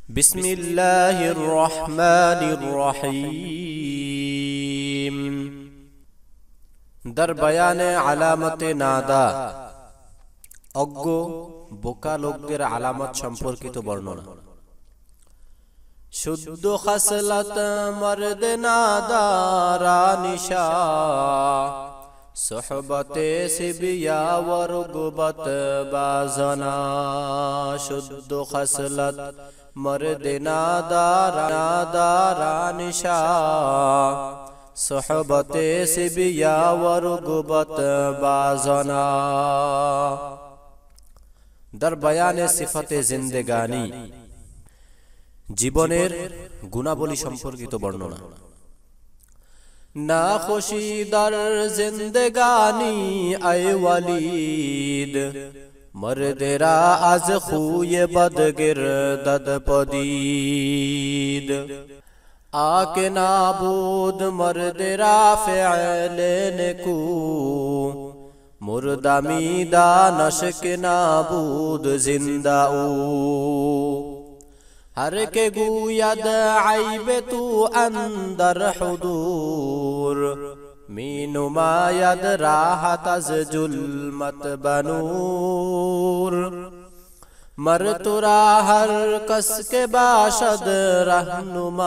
बिस्मिल्लाहिर्रहमानिर्रहीम। दर बयाने आलामते नादा, অজ্ঞ বোকা লোকদের আলামত সম্পর্কিত বর্ণনা। শুদ্ধ খাসলাত মর্দ নাদারা নিশা, সোহবতে সিবিয়া ওয়ারগুবত বাজনা। শুদ্ধ খাসলাত মর্দ নাদারা নিশা, সোহবতে সিবিয়া ওয়ারগুবত বাজনা। दर बयाने सिफाते जिंदगानी, जीवनेर गुणाबली सम्पर्कित बर्णना। ना खुशी दर जिंदगानी आए वलीद, मर्देरा आज खुए बदगिरदद पदीद। आके नाबूद मर्देरा फ़िअले नेकू, मुर्दामीदा नशक नाबूद जिंदाऊ। हर के गुयद आइबे तू अंदर हुदूर, मीनु मायद राहत अज जुल्मत बनूर। मर तुरा हर कस के बाशद रहनुमाए,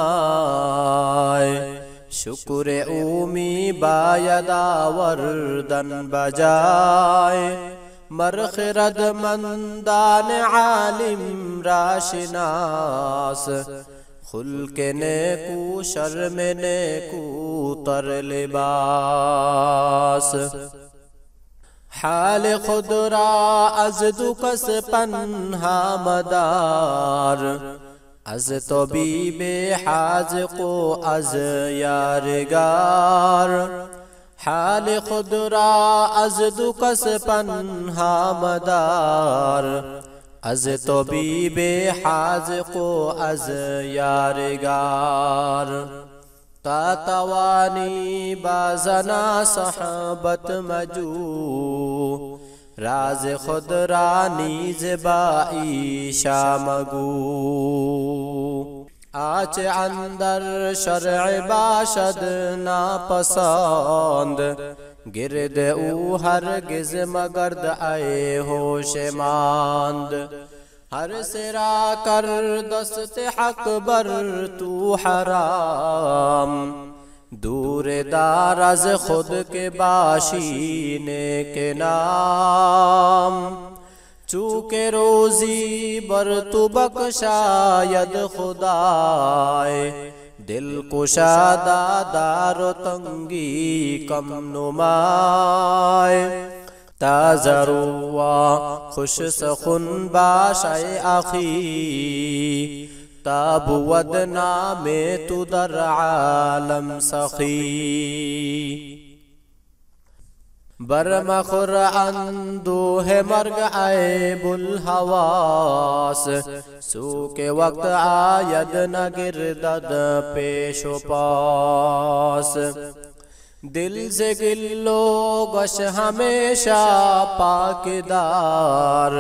शुक्र उमी बायदावरदन बजाए। मरखरद मंदान आलिम राशिनास, खुल्के नेकू शर्म नेकू तर लिबास। हाल खुदरा अज दुकस पन्हा मदार, अज तबीबे हाज़िक़ो अज यारगार। हाल खुदरा अज दुकस पन्हा मदार, अज तबीबे हाज़िक़ो अज यारगार। तातवानी बाजना सहबत मजू, राज खुदरा नीज बाई शामगू। आच अंदर शरअ बाशद नापसंद, गिरद ऊ हरगिज मगर्द आए होशमांद। हर सिरा कर दस्त हक बर तू हराम, दूर दाराज खुद के बाशीने के नाम। चूके रोजी बर तू बख्शायद खुदाए, दिल कुशादा दारो तंगी कम नुमाए। ताज़रुआ खुश सखुन बाशाए आखी, ताबुवद नामे तु दर आलम सखी। बरमखुर अंदूह मर्ग आए बुलहवास, सूके वक्त आयद न गिरदद पेशो पास। दिल से गिल्लो गश हमेशा पाकदार,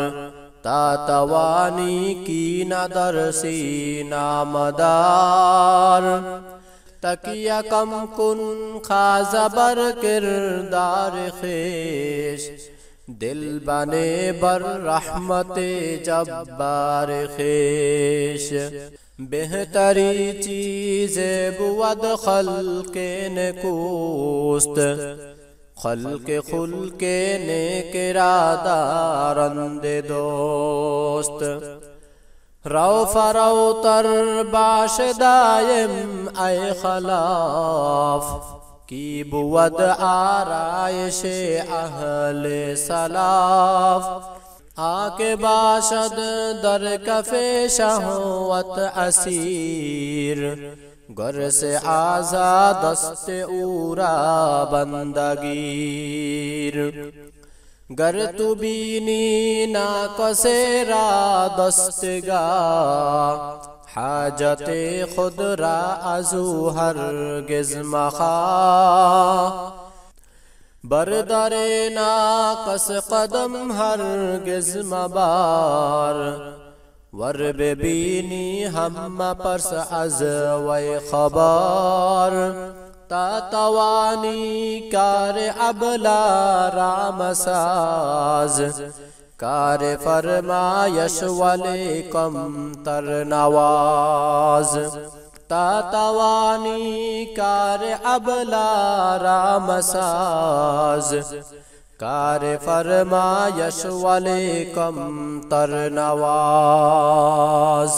तातवानी की नदर सीना मदार। तकिया कम कुन खाजबर किरदार खेश, दिल बने बर रहमते जब्बार खेश। बेहतरी चीज़े बुवद खल्के नेकूस्त, खल्के खुल्के नेकिरादारंदे दोस्त। रौ फरौ तर बाश दायम आए खलाफ, की बुवद आरायश अहले सलाफ। आके बाशद दर कफे शहवत असीर, गर से आजाद दस्ते ऊरा बंदगीर। गर तू बीनी ना कसेरा दस्तगा, हाजते खुद रा अजू हरगिज मखा। बरदरे ना कस कदम हरगिज मबार, वर bebini hamma pers az way khabar tatawani kar abla ramasaz कार फरमायश वाले कम तर नवाज तातवानी कार अबला रामसाज कार फरमायश वाले कम तर नवाज।